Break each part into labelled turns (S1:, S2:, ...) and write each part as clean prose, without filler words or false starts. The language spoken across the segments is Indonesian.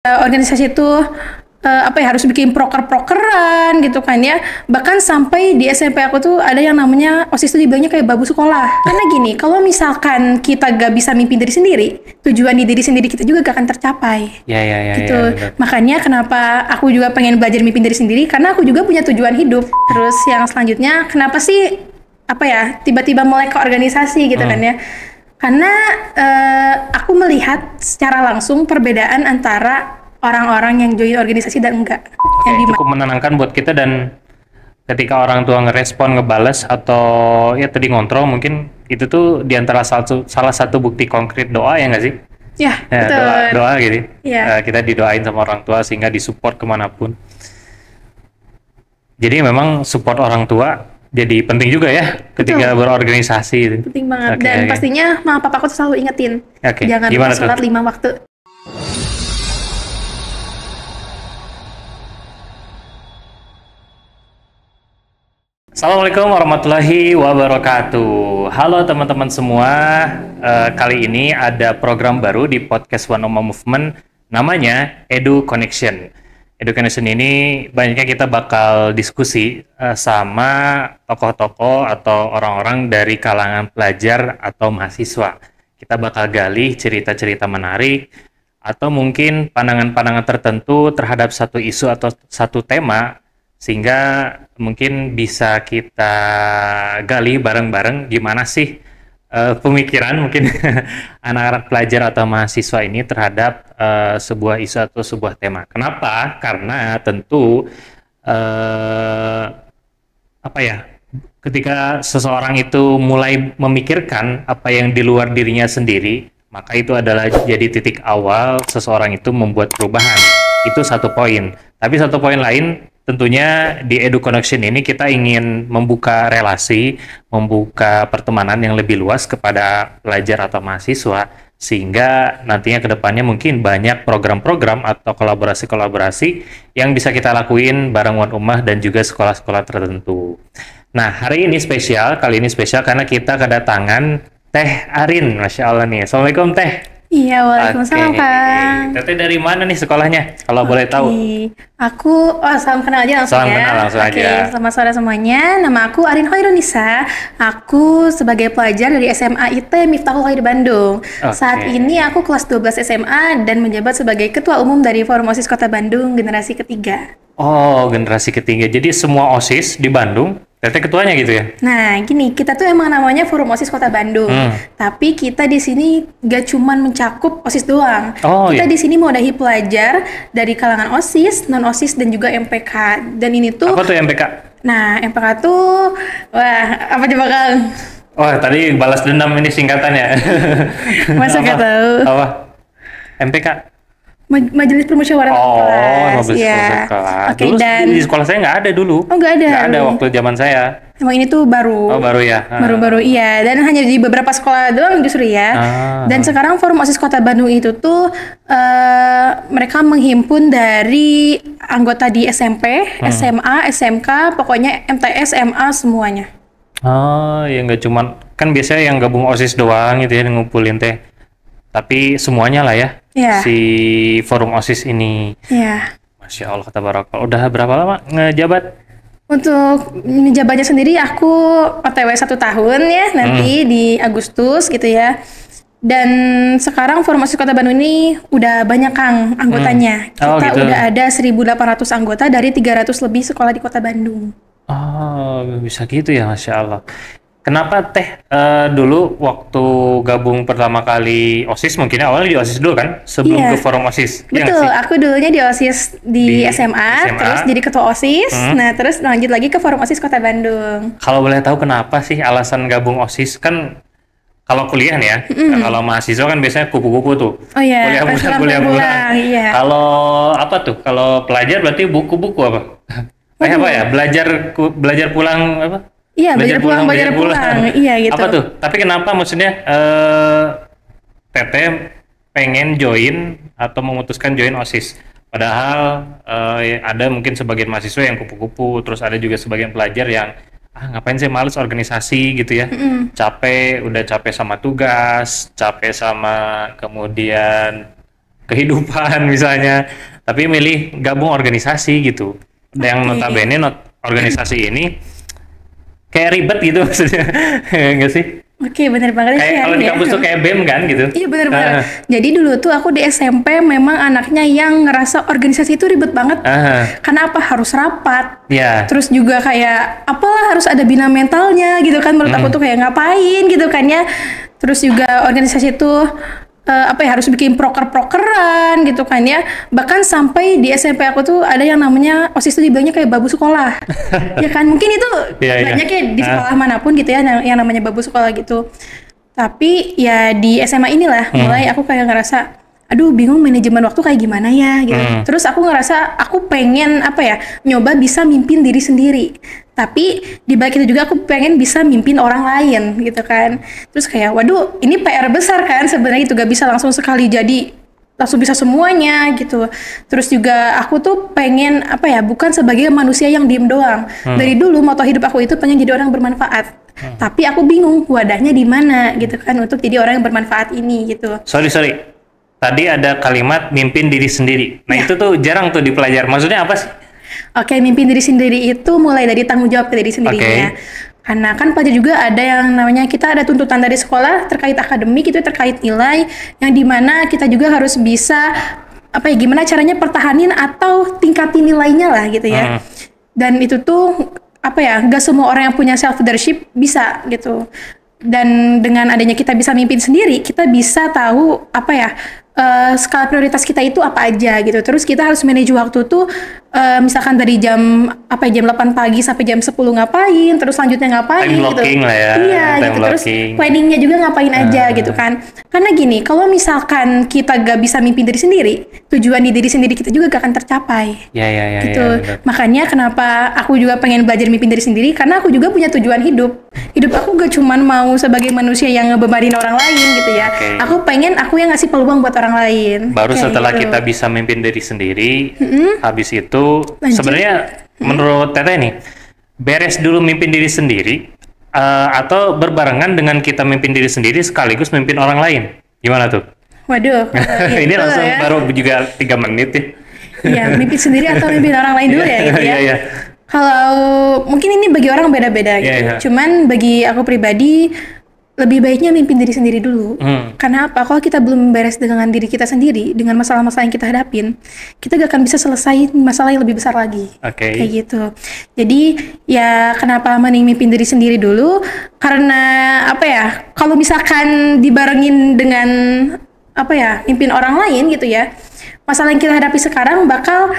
S1: organisasi itu harus bikin proker-prokeran gitu kan ya. Bahkan sampai di SMP aku tuh ada yang namanya OSIS tuh dibilangnya kayak babu sekolah. Karena gini, kalau misalkan kita gak bisa mimpin diri sendiri, tujuan di diri sendiri kita juga gak akan tercapai.
S2: Ya,
S1: Gitu.
S2: benar.
S1: Makanya kenapa aku juga pengen belajar mimpin diri sendiri, karena aku juga punya tujuan hidup. Terus yang selanjutnya, kenapa sih tiba-tiba mulai ke organisasi gitu kan ya. Karena aku melihat secara langsung perbedaan antara orang-orang yang join organisasi dan enggak. Yang
S2: Cukup menenangkan buat kita, dan ketika orang tua ngerespon, ngebales, atau ya tadi ngontrol, mungkin itu tuh diantara salah satu bukti konkret doa, ya nggak sih?
S1: Ya,
S2: Ya,
S1: betul.
S2: doa gitu.
S1: Ya.
S2: Kita didoain sama orang tua sehingga disupport kemanapun. Jadi memang support orang tua jadi penting juga ya ketika berorganisasi.
S1: Penting banget. Dan pastinya mama papaku tuh selalu ingetin, jangan lupa sholat 5 waktu.
S2: Assalamualaikum warahmatullahi wabarakatuh. Halo teman-teman semua. Kali ini ada program baru di podcast One Ummah Movement, namanya Edu Connection. Edu Connection ini banyaknya kita bakal diskusi sama tokoh-tokoh atau orang-orang dari kalangan pelajar atau mahasiswa. Kita bakal gali cerita-cerita menarik atau mungkin pandangan-pandangan tertentu terhadap satu isu atau satu tema, sehingga mungkin bisa kita gali bareng-bareng gimana sih pemikiran mungkin anak-anak pelajar atau mahasiswa ini terhadap sebuah isu atau sebuah tema. Kenapa? Karena tentu ketika seseorang itu mulai memikirkan apa yang di luar dirinya sendiri, maka itu adalah jadi titik awal seseorang itu membuat perubahan. Itu satu poin. Tapi satu poin lain, tentunya di Edu Connection ini kita ingin membuka relasi, membuka pertemanan yang lebih luas kepada pelajar atau mahasiswa, sehingga nantinya ke depannya mungkin banyak program-program atau kolaborasi-kolaborasi yang bisa kita lakuin bareng One Ummah dan juga sekolah-sekolah tertentu. Nah, kali ini spesial karena kita kedatangan Teh Arin, Masya Allah nih. Assalamualaikum Teh.
S1: Iya, waalaikumsalam Kang.
S2: Teteh dari mana nih sekolahnya, kalau boleh tahu?
S1: Aku, salam kenal aja langsung
S2: salam
S1: ya.
S2: Kenal langsung aja.
S1: Selamat sore semuanya. Nama aku Arin Hoirunisa. Aku sebagai pelajar dari SMA IT Miftahul Khair Bandung. Saat ini aku kelas 12 SMA dan menjabat sebagai Ketua Umum dari Forum OSIS Kota Bandung generasi ketiga.
S2: Oh, generasi ketiga. Jadi semua OSIS di Bandung, Teteh ketuanya gitu ya?
S1: Nah, gini, kita tuh emang namanya Forum OSIS Kota Bandung. Tapi kita di sini gak cuman mencakup OSIS doang. Kita di sini mewadahi pelajar dari kalangan OSIS, non-OSIS, dan juga MPK. Dan ini tuh...
S2: Apa tuh MPK?
S1: Nah, MPK tuh... Wah, apa coba Kang?
S2: Wah, tadi balas dendam ini singkatannya.
S1: Masa gak tahu?
S2: Apa? MPK?
S1: Majelis Permusyawaratan Kelas.
S2: Majelis Permusyawaratan Kelas.
S1: Oke, dan
S2: di sekolah saya nggak ada dulu.
S1: Oh, nggak ada?
S2: Nggak ada waktu zaman saya.
S1: Emang ini tuh baru.
S2: Oh, baru ya?
S1: Baru-baru, iya. Dan hanya di beberapa sekolah doang justru ya. Dan sekarang Forum OSIS Kota Bandung itu tuh mereka menghimpun dari anggota di SMP, SMA, SMK, pokoknya MTS, MA semuanya.
S2: Oh, ya nggak cuman, kan biasanya yang gabung OSIS doang gitu ya, ngumpulin Teh. Tapi semuanya lah ya, si Forum OSIS ini.
S1: Iya.
S2: Masya Allah, tabarakallah. Udah berapa lama ngejabat?
S1: Untuk menjabatnya sendiri aku OTW 1 tahun ya, nanti di Agustus gitu ya. Dan sekarang Forum OSIS Kota Bandung ini udah banyak Kang anggotanya. Kita udah ada 1.800 anggota dari 300 lebih sekolah di Kota Bandung.
S2: Oh, bisa gitu ya, Masya Allah. Kenapa Teh dulu waktu gabung pertama kali OSIS, mungkin awalnya di OSIS dulu kan? Sebelum ke Forum OSIS?
S1: Betul, aku dulunya di OSIS di SMA, terus jadi ketua OSIS, nah terus lanjut lagi ke Forum OSIS Kota Bandung.
S2: Kalau boleh tahu kenapa sih alasan gabung OSIS? Kan kalau kuliah nih ya, kalau mahasiswa kan biasanya kupu-kupu tuh.
S1: Oh iya,
S2: kuliah pulang.
S1: Iya.
S2: Kalau apa tuh? Kalau pelajar berarti buku-buku apa? Apa ya? Belajar pulang apa?
S1: Iya, belajar pulang. Iya gitu.
S2: Apa tuh? Tapi kenapa maksudnya Teteh pengen join atau memutuskan join OSIS? Padahal ada mungkin sebagian mahasiswa yang kupu-kupu, terus ada juga sebagian pelajar yang ngapain sih, males organisasi gitu ya. Udah capek sama tugas, capek sama kemudian kehidupan misalnya, tapi milih gabung organisasi gitu. Yang notabene organisasi ini kayak ribet gitu maksudnya, enggak sih?
S1: Oke, bener banget
S2: Kayak
S1: sih
S2: kalau di kampus tuh kayak BEM kan gitu.
S1: Iya bener-bener. Jadi dulu tuh aku di SMP memang anaknya yang ngerasa organisasi itu ribet banget. Karena apa? Harus rapat.
S2: Iya.
S1: Terus juga kayak apalah harus ada bina mentalnya gitu kan. Menurut aku tuh kayak ngapain gitu kan ya. Terus juga organisasi itu harus bikin proker-prokeran gitu kan ya. Bahkan sampai di SMP aku tuh ada yang namanya OSIS itu dibilangnya kayak babu sekolah. Ya kan mungkin itu banyaknya di sekolah manapun gitu ya yang namanya babu sekolah gitu. Tapi ya di SMA inilah mulai aku kayak ngerasa aduh bingung manajemen waktu kayak gimana ya gitu. Terus aku ngerasa aku pengen nyoba bisa mimpin diri sendiri. Tapi di balik itu juga aku pengen bisa mimpin orang lain gitu kan. Terus kayak waduh ini PR besar kan sebenarnya itu gak bisa langsung sekali jadi langsung bisa semuanya gitu. Terus juga aku tuh pengen bukan sebagai manusia yang diem doang. Dari dulu moto hidup aku itu pengen jadi orang bermanfaat. Tapi aku bingung wadahnya di mana gitu kan untuk jadi orang yang bermanfaat ini gitu.
S2: Sorry. Tadi ada kalimat mimpin diri sendiri. Nah itu tuh jarang tuh dipelajari. Maksudnya apa sih?
S1: Oke, mimpin diri sendiri itu mulai dari tanggung jawab ke diri sendirinya. Karena kan pelajar juga ada yang namanya kita ada tuntutan dari sekolah terkait akademik itu terkait nilai yang dimana kita juga harus bisa gimana caranya pertahanin atau tingkatin nilainya lah gitu ya. Dan itu tuh nggak semua orang yang punya self leadership bisa gitu. Dan dengan adanya kita bisa mimpin sendiri, kita bisa tahu skala prioritas kita itu apa aja gitu. Terus kita harus manage waktu tuh misalkan dari jam 8 pagi sampai jam 10 ngapain, terus selanjutnya ngapain
S2: time blocking
S1: gitu.
S2: Lah ya.
S1: Iya gitu. Terus planningnya juga ngapain aja gitu kan. Karena gini, kalau misalkan kita gak bisa mimpin diri sendiri, tujuan di diri sendiri kita juga gak akan tercapai.
S2: Ya,
S1: gitu.
S2: Ya,
S1: makanya kenapa aku juga pengen belajar mimpin diri sendiri karena aku juga punya tujuan hidup. Hidup aku gak cuman mau sebagai manusia yang ngebebanin orang lain gitu ya. Aku pengen aku yang ngasih peluang buat orang lain.
S2: Baru setelah kita bisa mimpin diri sendiri, habis itu sebenarnya menurut Teteh nih, beres dulu mimpin diri sendiri atau berbarengan dengan kita mimpin diri sendiri sekaligus mimpin orang lain. Gimana tuh?
S1: Waduh.
S2: Ini langsung baru juga 3 menit ya.
S1: Iya, mimpin sendiri atau mimpin orang lain dulu ya gitu ya.
S2: Iya.
S1: Kalau mungkin ini bagi orang beda-beda gitu. Cuman bagi aku pribadi lebih baiknya mimpin diri sendiri dulu. Karena apa? Kalau kita belum beres dengan diri kita sendiri, dengan masalah-masalah yang kita hadapin, kita gak akan bisa selesai masalah yang lebih besar lagi. Kayak gitu. Jadi ya kenapa mending mimpin diri sendiri dulu? Karena kalau misalkan dibarengin dengan mimpin orang lain gitu ya, masalah yang kita hadapi sekarang bakal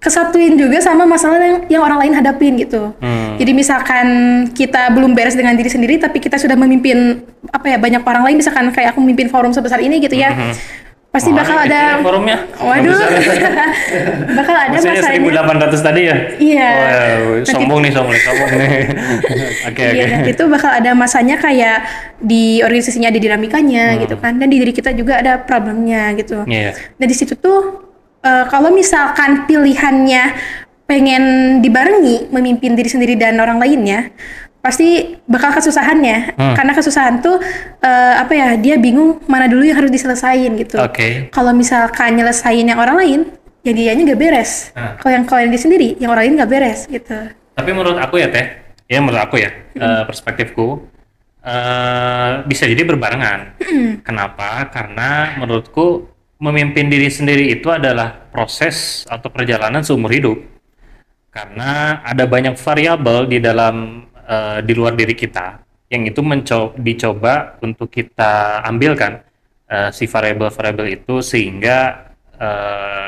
S1: kesatuin juga sama masalah yang orang lain hadapin gitu. Jadi misalkan kita belum beres dengan diri sendiri tapi kita sudah memimpin banyak orang lain, misalkan kayak aku memimpin forum sebesar ini gitu ya. Pasti bakal ada
S2: forumnya.
S1: Waduh. Bakal ada
S2: masanya 1.800 tadi ya?
S1: Iya.
S2: Sombong nih. Oke.
S1: Iya, itu bakal ada masanya kayak di organisasinya ada dinamikanya gitu kan. Dan di diri kita juga ada problemnya gitu. Dan di situ tuh kalau misalkan pilihannya pengen dibarengi memimpin diri sendiri dan orang lainnya, pasti bakal kesusahannya. Karena kesusahan tuh dia bingung mana dulu yang harus diselesain gitu. Kalau misalkan nyelesain yang orang lain, ya dianya gak beres. Kalau yang diri sendiri, yang orang lain gak beres gitu.
S2: Tapi menurut aku ya perspektifku bisa jadi berbarengan. Kenapa? Karena menurutku memimpin diri sendiri itu adalah proses atau perjalanan seumur hidup, karena ada banyak variabel di luar diri kita yang itu dicoba untuk kita ambilkan si variabel itu sehingga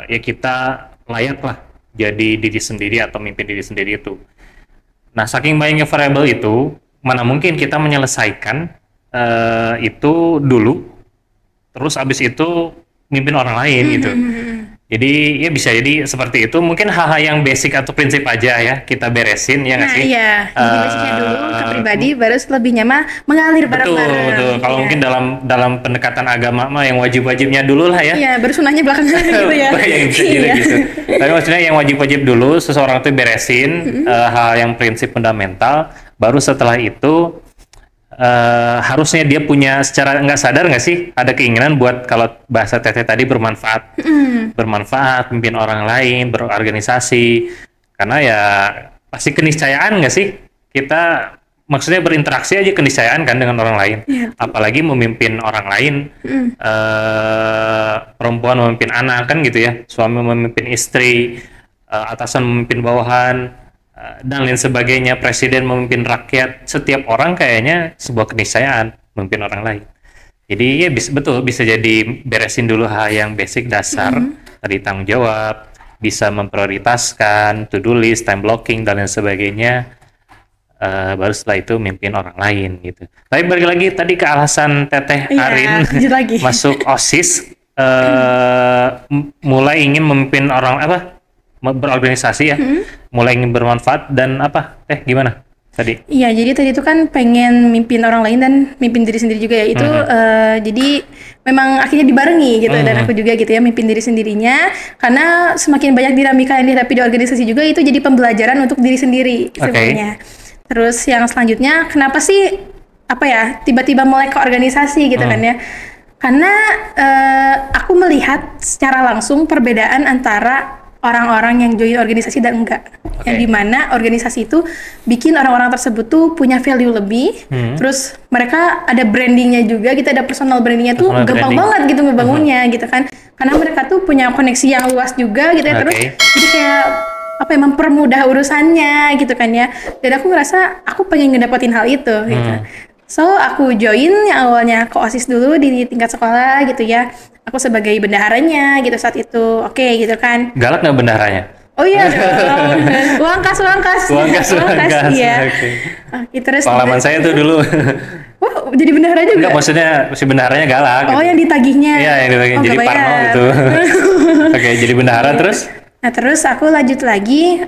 S2: ya kita layak lah jadi diri sendiri atau memimpin diri sendiri itu. Nah, saking banyaknya variabel itu, mana mungkin kita menyelesaikan itu dulu, terus abis itu mimpin orang lain gitu. Jadi ya bisa jadi seperti itu. Mungkin hal-hal yang basic atau prinsip aja ya kita beresin ya nggak sih?
S1: Iya. Jadi basicnya dulu ke pribadi, baru selebihnya mah mengalir bareng-bareng.
S2: Betul. Kalau mungkin dalam pendekatan agama mah yang wajib-wajibnya dulu lah ya.
S1: Iya, baru sunnahnya belakangan gitu ya.
S2: Ya bisa jadi gitu. Tapi maksudnya yang wajib-wajib dulu seseorang itu beresin hal yang prinsip fundamental. Baru setelah itu harusnya dia punya secara nggak sadar nggak sih ada keinginan buat kalau bahasa Teteh tadi bermanfaat, memimpin orang lain, berorganisasi, karena ya pasti keniscayaan nggak sih kita maksudnya berinteraksi aja keniscayaan kan dengan orang lain, apalagi memimpin orang lain, perempuan memimpin anak kan gitu ya, suami memimpin istri, atasan memimpin bawahan, dan lain sebagainya, presiden memimpin rakyat, setiap orang kayaknya sebuah keniscayaan memimpin orang lain. Jadi ya betul bisa jadi beresin dulu hal yang basic dasar, tadi tanggung jawab, bisa memprioritaskan, to-do list, time blocking dan lain sebagainya, baru setelah itu memimpin orang lain gitu. Tapi balik lagi tadi ke alasan Teteh Arin masuk OSIS, mulai ingin memimpin orang berorganisasi ya, mulai ingin bermanfaat dan gimana tadi? Iya,
S1: jadi tadi itu kan pengen mimpin orang lain dan mimpin diri sendiri juga ya, itu jadi memang akhirnya dibarengi gitu, dan aku juga gitu ya mimpin diri sendirinya, karena semakin banyak dinamika yang dihadapi di organisasi juga itu jadi pembelajaran untuk diri sendiri sebenarnya. Terus yang selanjutnya, kenapa sih tiba-tiba mulai ke organisasi gitu kan ya? Karena aku melihat secara langsung perbedaan antara orang-orang yang join organisasi dan enggak. Yang dimana organisasi itu bikin orang-orang tersebut tuh punya value lebih, terus mereka ada brandingnya juga, kita ada personal brandingnya tuh gampang banget gitu ngebangunnya gitu kan. Karena mereka tuh punya koneksi yang luas juga gitu ya, terus jadi kayak mempermudah urusannya gitu kan ya. Dan aku ngerasa aku pengen ngedapetin hal itu gitu. So aku join yang awalnya ke OSIS dulu di tingkat sekolah gitu ya. Aku sebagai bendaharanya gitu saat itu, gitu kan.
S2: Galak nggak bendaharanya?
S1: Oh iya dong. Uang kas. Iya. Terus
S2: pengalaman saya tuh dulu.
S1: Oh, jadi bendahara juga?
S2: Enggak, maksudnya si bendaharanya galak.
S1: Oh, gitu. Yang ditagihnya.
S2: Iya, yang ditagihnya. Jadi parno gitu. Jadi bendahara terus?
S1: Nah, terus aku lanjut lagi,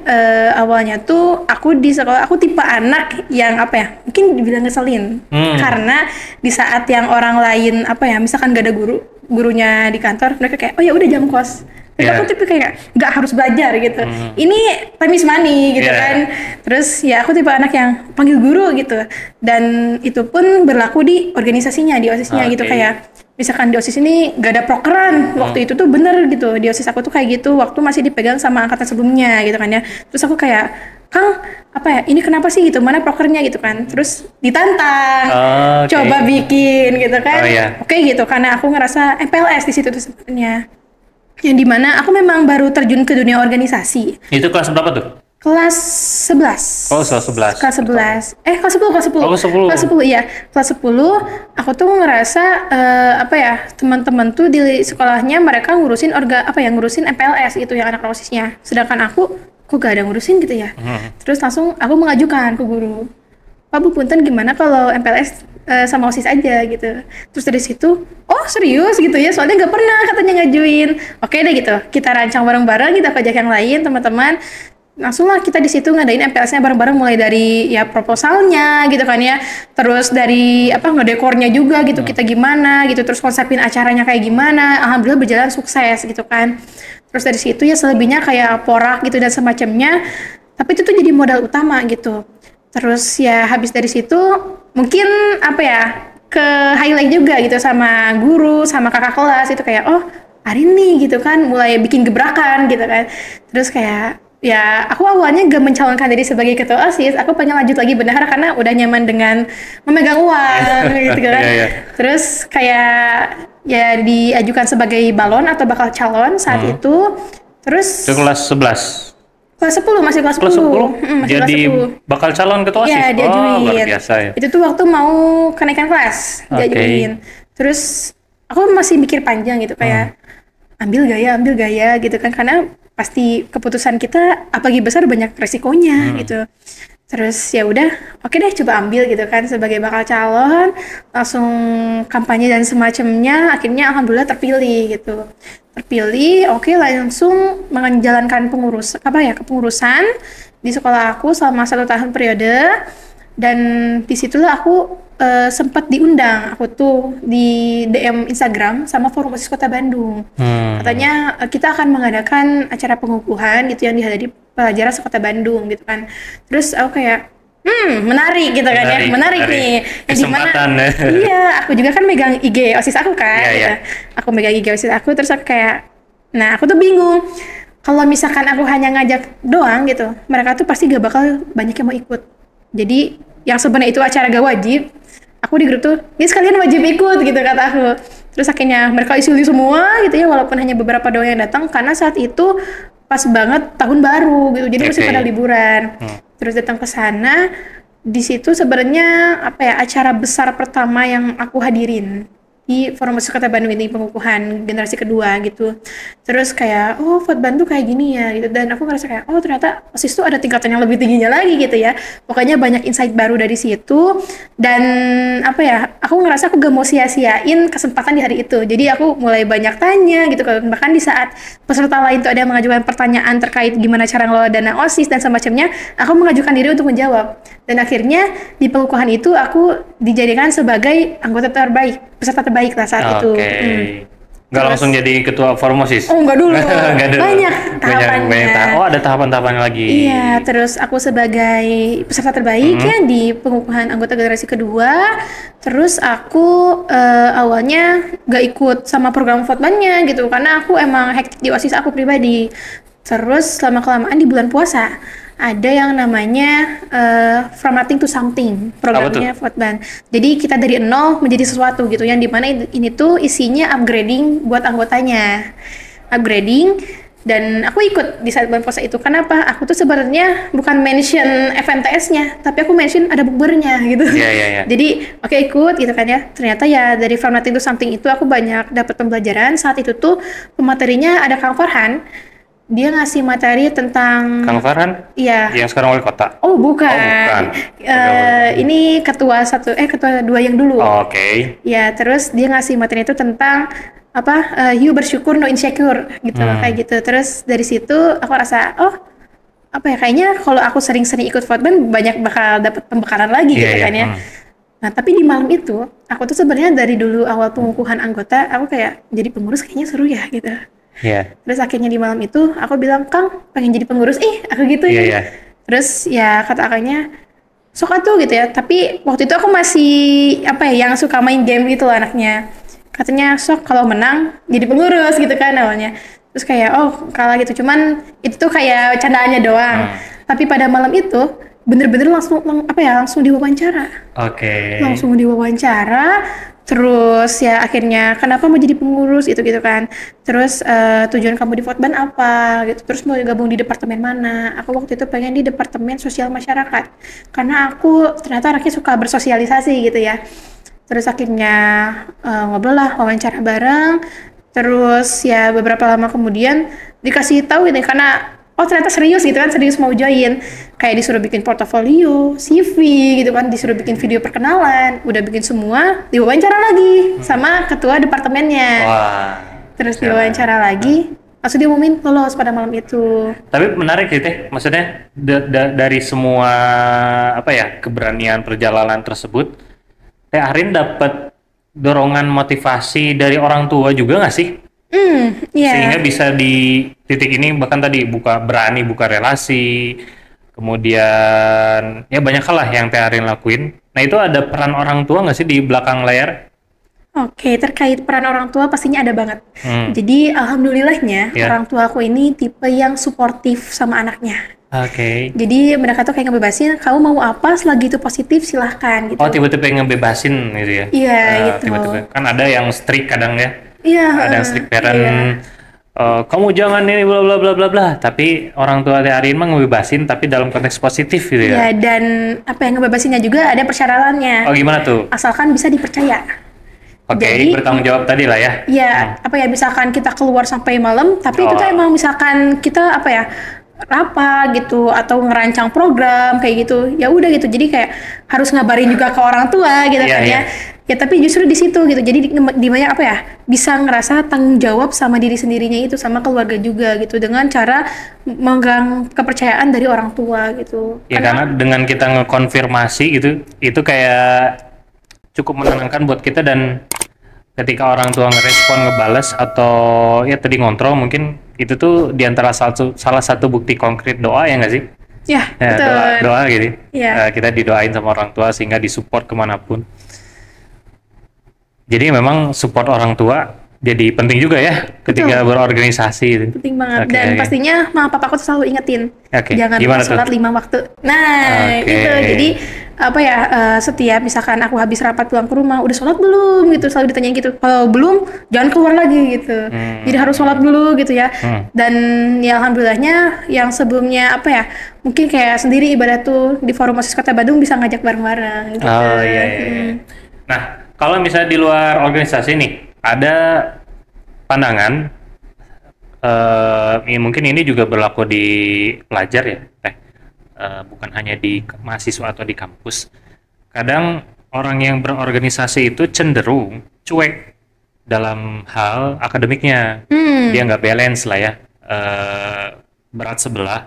S1: awalnya tuh aku di sekolah, aku tipe anak yang mungkin dibilang ngeselin. Karena di saat yang orang lain misalkan gak ada gurunya di kantor, mereka kayak, oh ya udah jam kos. Tapi aku tipe kayak nggak harus belajar gitu. Ini time is money gitu kan. Terus ya aku tipe anak yang panggil guru gitu. Dan itu pun berlaku di organisasinya, di OSIS-nya gitu, kayak misalkan di OSIS ini gak ada prokeran, waktu itu tuh bener gitu, di OSIS aku tuh kayak gitu, waktu masih dipegang sama angkatan sebelumnya gitu kan ya. Terus aku kayak, Kang, ini kenapa sih gitu, mana prokernya gitu kan. Terus ditantang, coba bikin gitu kan. Oke gitu, karena aku ngerasa MPLS di situ tuh sebenarnya. Yang dimana aku memang baru terjun ke dunia organisasi.
S2: Itu kelas berapa tuh?
S1: Kelas 11.
S2: Oh, kelas 11.
S1: Kelas 11. Kelas 10.
S2: Oh, kelas 10.
S1: Kelas 10, iya. Kelas 10, aku tuh ngerasa teman-teman tuh di sekolahnya mereka ngurusin ngurusin MPLS gitu, yang anak OSIS-nya. Sedangkan aku kok gak ada ngurusin gitu ya. Terus langsung aku mengajukan ke guru. Pak Bu Punten, gimana kalau MPLS sama OSIS aja gitu. Terus dari situ, oh serius gitu ya, soalnya gak pernah katanya ngajuin. Oke deh gitu, kita rancang bareng-bareng, kita ajak yang lain teman-teman. Langsung lah kita di situ ngadain MPLS-nya bareng-bareng, mulai dari ya proposalnya gitu kan ya, terus dari ngedekornya juga gitu, kita gimana gitu, terus konsepin acaranya kayak gimana. Alhamdulillah berjalan sukses gitu kan. Terus dari situ ya selebihnya kayak porak gitu dan semacamnya, tapi itu tuh jadi modal utama gitu. Terus ya habis dari situ mungkin ke highlight juga gitu sama guru, sama kakak kelas itu kayak, oh Arin nih gitu kan, mulai bikin gebrakan gitu kan. Terus kayak ya aku awalnya gak mencalonkan diri sebagai ketua OSIS, aku pengen lanjut lagi bendahara karena udah nyaman dengan memegang uang gitu kan. Terus kayak ya diajukan sebagai balon atau bakal calon saat itu. Terus
S2: itu kelas 11.
S1: Kelas 10, masih kelas 10.
S2: Masih jadi kelas 10. Bakal calon ketua OSIS?
S1: Iya, diajuin.
S2: Luar biasa ya.
S1: Itu tuh waktu mau kenaikan kelas, diajuin. Terus aku masih mikir panjang gitu, kayak ambil gaya gitu kan, karena pasti keputusan kita apalagi besar banyak resikonya gitu. Terus ya udah, oke deh coba ambil gitu kan sebagai bakal calon, langsung kampanye dan semacamnya, akhirnya alhamdulillah terpilih gitu. Oke, langsung menjalankan kepengurusan di sekolah aku selama 1 tahun periode. Dan disitulah aku sempat diundang, aku tuh di DM Instagram sama Forum OSIS Kota Bandung. Katanya kita akan mengadakan acara pengukuhan gitu yang dihadiri pelajaran sekota Bandung gitu kan. Terus aku kayak, Menarik gitu kan ya, menarik nih. Yang
S2: Kesempatan.
S1: iya, aku juga kan megang IG OSIS aku kan,
S2: Iya,
S1: gitu.
S2: iya.
S1: Aku megang IG OSIS aku, terus aku kayak, nah aku tuh bingung. Kalau misalkan aku hanya ngajak doang gitu, mereka tuh pasti gak bakal banyak yang mau ikut. Jadi yang sebenarnya itu acara gak wajib, aku di grup tuh, ini sekalian wajib ikut gitu kata aku. Terus akhirnya mereka isi semua gitu ya, walaupun hanya beberapa doang yang datang, karena saat itu pas banget tahun baru gitu, jadi masih
S2: Oke.
S1: pada liburan. Terus datang ke sana, di situ sebenarnya apa ya, acara besar pertama yang aku hadirin di Forum Musik Kota Bandung ini, pengukuhan generasi kedua gitu. Terus kayak, oh Fotban tuh kayak gini ya gitu, dan aku ngerasa kayak, oh ternyata OSIS tuh ada tingkatan yang lebih tingginya lagi gitu ya. Pokoknya banyak insight baru dari situ, dan apa ya, aku ngerasa aku gak mau sia-siain kesempatan di hari itu. Jadi aku mulai banyak tanya gitu kan, bahkan di saat peserta lain tuh ada yang mengajukan pertanyaan terkait gimana cara ngelola dana OSIS dan semacamnya, aku mengajukan diri untuk menjawab. Dan akhirnya di pengukuhan itu aku dijadikan sebagai anggota terbaik, peserta terbaik lah saat itu.
S2: Oke. Nggak
S1: Terus-
S2: langsung jadi ketua FORMOSIS?
S1: Oh enggak dulu.
S2: Nggak dulu.
S1: Banyak tahapannya.
S2: Banyak tahap. Oh ada tahapan-tahapan lagi.
S1: Iya, terus aku sebagai peserta terbaik ya di pengukuhan anggota generasi kedua. Terus aku awalnya gak ikut sama program Fotbannya gitu, karena aku emang hektik di OSIS aku pribadi. Terus lama-kelamaan di bulan puasa ada yang namanya From Nothing to Something, programnya Fotban. Jadi kita dari nol menjadi sesuatu gitu, yang dimana ini tuh isinya upgrading buat anggotanya. Upgrading. Dan aku ikut di saat bulan puasa itu. Kenapa? Aku tuh sebenarnya bukan mention FNTS-nya, tapi aku mention ada bukbernya gitu.
S2: Iya.
S1: Jadi oke, ikut gitu kan ya. Ternyata ya dari From Nothing to Something itu aku banyak dapat pembelajaran. Saat itu tuh pematerinya ada Kang Farhan. Dia ngasih materi tentang
S2: Kang Farhan?
S1: Iya.
S2: Yang sekarang wali kota?
S1: Oh bukan.
S2: Oh, bukan.
S1: Ini ketua dua yang dulu.
S2: Oh, Oke.
S1: Ya, terus dia ngasih materi itu tentang apa, you bersyukur no insecure gitu, kayak gitu. Terus dari situ aku rasa, oh apa ya, kayaknya kalau aku sering-sering ikut Fotban banyak bakal dapat pembekalan lagi
S2: Iya,
S1: gitu
S2: iya.
S1: kan ya. Nah tapi di malam itu aku tuh sebenarnya dari dulu awal pengukuhan anggota aku kayak jadi pengurus kayaknya seru ya gitu.
S2: Iya.
S1: Terus akhirnya di malam itu aku bilang, Kang pengen jadi pengurus, aku gitu
S2: Iya,
S1: ya.
S2: iya.
S1: Terus ya kata akangnya, sok atuh gitu ya. Tapi waktu itu aku masih apa ya, yang suka main game gitu loh anaknya. Katanya sok kalau menang jadi pengurus gitu kan awalnya. Terus kayak oh kalah gitu. Cuman itu tuh kayak candaannya doang. Tapi pada malam itu bener-bener langsung langsung diwawancara.
S2: Oke.
S1: Langsung diwawancara. Terus ya akhirnya kenapa mau jadi pengurus gitu kan. Terus tujuan kamu di Fotban apa gitu. Terus mau gabung di departemen mana. Aku waktu itu pengen di departemen sosial masyarakat. Karena aku ternyata anaknya suka bersosialisasi gitu ya. Terus akhirnya ngobrol lah, wawancara bareng. Terus ya beberapa lama kemudian dikasih tahu ini karena oh ternyata serius gitu kan, serius mau join. Kayak disuruh bikin portofolio, CV gitu kan, disuruh bikin video perkenalan, udah bikin semua, diwawancara lagi sama ketua departemennya.
S2: Wah.
S1: Terus diwawancara lagi, langsung diumumin lolos pada malam itu.
S2: Tapi menarik sih Teh, maksudnya dari semua apa ya keberanian perjalanan tersebut, Teh Arin dapat dorongan motivasi dari orang tua juga nggak sih?
S1: Iya.
S2: Sehingga bisa di titik ini bahkan tadi berani buka relasi, kemudian ya banyak hal lah yang Teh Arin lakuin. Nah itu ada peran orang tua nggak sih di belakang layar?
S1: Oke, terkait peran orang tua pastinya ada banget. Jadi alhamdulillahnya orang tua aku ini tipe yang suportif sama anaknya.
S2: Oke.
S1: Jadi mereka tuh kayak ngebebasin, kamu mau apa selagi itu positif silahkan gitu.
S2: Oh tiba-tiba ngebebasin gitu ya?
S1: Iya gitu.
S2: Tiba-tiba. Kan ada yang strict kadang ya?
S1: Iya.
S2: Ada yang strict parent. Kamu jangan ini bla bla bla bla bla. Tapi orang tua Teh Arin mah ngebebasin tapi dalam konteks positif gitu ya?
S1: Iya, dan apa yang ngebebasinnya juga ada persyaratannya.
S2: Oh gimana tuh?
S1: Asalkan bisa dipercaya.
S2: Oke,
S1: Jadi,
S2: bertanggung jawab tadi lah ya?
S1: Iya, apa ya, misalkan kita keluar sampai malam, tapi itu tuh emang misalkan kita apa ya, rapat gitu atau ngerancang program kayak gitu, ya udah gitu. Jadi kayak harus ngabarin juga ke orang tua gitu kan ya. Ya tapi justru di situ gitu. Jadi di banyak apa ya, bisa ngerasa tanggung jawab sama diri sendirinya itu, sama keluarga juga gitu, dengan cara memegang kepercayaan dari orang tua gitu.
S2: Ya karena dengan kita ngekonfirmasi gitu, itu kayak cukup menenangkan buat kita, dan ketika orang tua ngerespon, ngebales atau ya tadi ngontrol, mungkin itu tuh diantara salah satu bukti konkret doa ya nggak sih?
S1: Ya,
S2: Ya,
S1: betul.
S2: doa gitu.
S1: Iya.
S2: Kita didoain sama orang tua sehingga disupport kemanapun. Jadi memang support orang tua jadi penting juga ya ketika
S1: Betul.
S2: berorganisasi itu.
S1: Penting banget.
S2: Oke,
S1: Dan
S2: oke.
S1: pastinya mama papaku tuh selalu ingetin,
S2: Oke,
S1: jangan
S2: gimana
S1: lupa
S2: tuh?
S1: sholat 5 waktu. Nah,
S2: Oke.
S1: itu. Jadi apa ya? Setiap misalkan aku habis rapat pulang ke rumah, udah sholat belum? Gitu selalu ditanyain gitu. Kalau belum, jangan keluar lagi gitu. Jadi harus sholat dulu gitu ya. Dan ya alhamdulillahnya yang sebelumnya apa ya? Mungkin kayak sendiri ibadah tuh di Forum OSIS Kota Bandung bisa ngajak bareng-bareng gitu.
S2: Oh iya, iya, iya. Nah, kalau misalnya di luar organisasi nih, ada pandangan, ya mungkin ini juga berlaku di pelajar ya, Teh. Bukan hanya di mahasiswa atau di kampus. Kadang orang yang berorganisasi itu cenderung cuek dalam hal akademiknya. Dia nggak balance lah ya, berat sebelah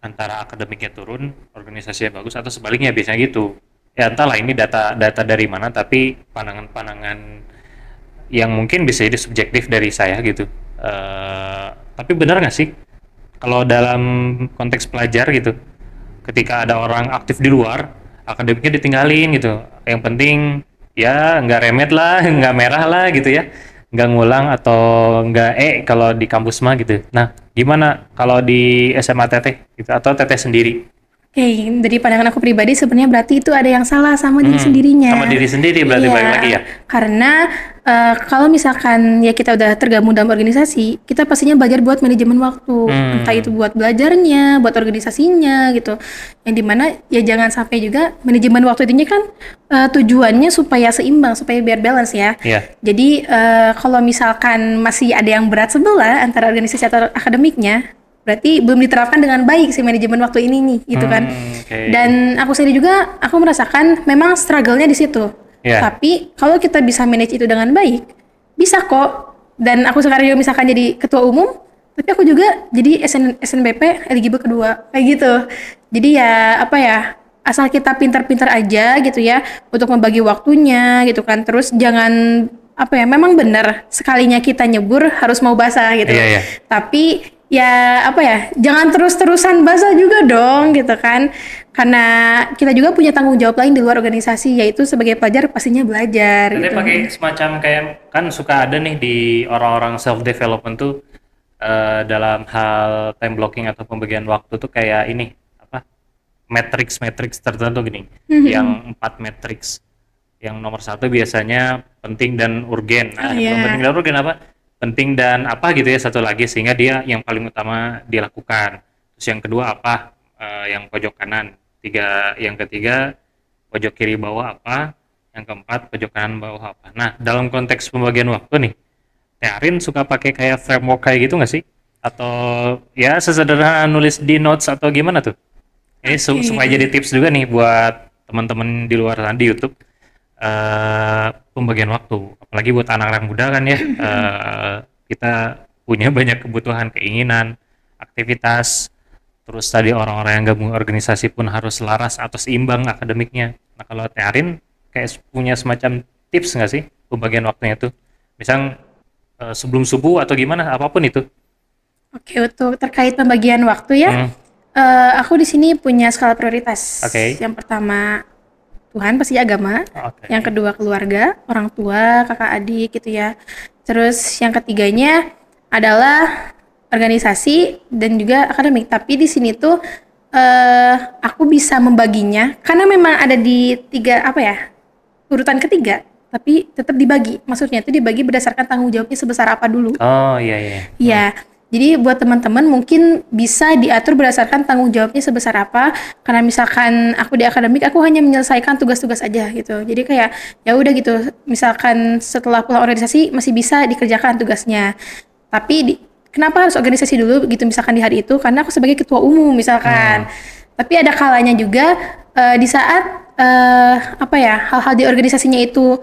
S2: antara akademiknya turun, organisasinya bagus atau sebaliknya biasanya gitu. Ya entahlah ini data dari mana, tapi pandangan-pandangan yang mungkin bisa jadi subjektif dari saya gitu. Tapi benar nggak sih kalau dalam konteks pelajar gitu, ketika ada orang aktif di luar, akademiknya ditinggalin gitu. Yang penting ya nggak remet lah, nggak merah lah gitu ya, nggak ngulang atau nggak kalau di kampus mah gitu. Nah, gimana kalau di SMA Teteh gitu atau Teteh sendiri?
S1: Oke, dari pandangan aku pribadi sebenarnya berarti itu ada yang salah sama diri sendirinya.
S2: Sama diri sendiri berarti
S1: Iya,
S2: balik lagi ya.
S1: karena kalau misalkan ya kita udah tergabung dalam organisasi, kita pastinya belajar buat manajemen waktu. Entah itu buat belajarnya, buat organisasinya gitu. Yang dimana ya jangan sampai juga manajemen waktu itu kan tujuannya supaya seimbang, supaya biar balance ya.
S2: Iya.
S1: Jadi kalau misalkan masih ada yang berat sebelah antara organisasi atau akademiknya, berarti belum diterapkan dengan baik si manajemen waktu ini nih, gitu kan.
S2: Oke.
S1: Dan aku sendiri juga, aku merasakan memang struggle-nya di situ.
S2: Iya.
S1: Tapi kalau kita bisa manage itu dengan baik, bisa kok. Dan aku sekarang juga misalkan jadi ketua umum, tapi aku juga jadi SNBP eligible kedua, kayak gitu. Jadi ya apa ya, asal kita pintar-pintar aja gitu ya untuk membagi waktunya gitu kan. Terus jangan apa ya, memang benar sekalinya kita nyebur harus mau basah gitu.
S2: Iya, iya.
S1: Tapi ya apa ya, jangan terus-terusan basah juga dong gitu kan, karena kita juga punya tanggung jawab lain di luar organisasi, yaitu sebagai pelajar pastinya belajar
S2: Teteh
S1: gitu.
S2: pakai semacam kayak kan suka ada nih di orang-orang self development tuh dalam hal time blocking atau pembagian waktu tuh kayak ini apa matrix tertentu gini, yang 4 matrix. Yang nomor 1 biasanya penting dan urgen. Nah,
S1: Iya.
S2: penting dan urgen apa? Penting dan apa gitu ya, satu lagi sehingga dia yang paling utama dilakukan. Terus yang kedua apa? Yang pojok kanan. Yang ketiga pojok kiri bawah apa? Yang keempat pojok kanan bawah apa? Nah, dalam konteks pembagian waktu nih, Teh Arin suka pakai kayak framework kayak gitu nggak sih? Atau ya sesederhana nulis di notes atau gimana tuh? Ini supaya jadi tips juga nih buat teman-teman di luar sana di YouTube. Pembagian waktu, apalagi buat anak-anak muda kan ya, kita punya banyak kebutuhan, keinginan, aktivitas, terus tadi orang-orang yang gabung organisasi pun harus selaras atau seimbang akademiknya. Nah kalau Teh Arin kayak punya semacam tips nggak sih pembagian waktunya tuh, misal sebelum subuh atau gimana, apapun itu.
S1: Oke, untuk terkait pembagian waktu ya, aku di sini punya skala prioritas.
S2: Oke.
S1: Yang pertama Tuhan, pasti agama.
S2: Oke.
S1: Yang kedua keluarga, orang tua, kakak adik gitu ya. Terus yang ketiganya adalah organisasi dan juga akademik. Tapi di sini tuh aku bisa membaginya karena memang ada di urutan ketiga. Tapi tetap dibagi. Maksudnya itu dibagi berdasarkan tanggung jawabnya sebesar apa dulu.
S2: Oh iya iya.
S1: Iya, jadi buat teman-teman mungkin bisa diatur berdasarkan tanggung jawabnya sebesar apa. Karena misalkan aku di akademik, aku hanya menyelesaikan tugas-tugas aja gitu. Jadi kayak ya udah gitu. Misalkan setelah pulang organisasi masih bisa dikerjakan tugasnya. Tapi kenapa harus organisasi dulu gitu misalkan di hari itu? Karena aku sebagai ketua umum misalkan. Tapi ada kalanya juga di saat hal-hal di organisasinya itu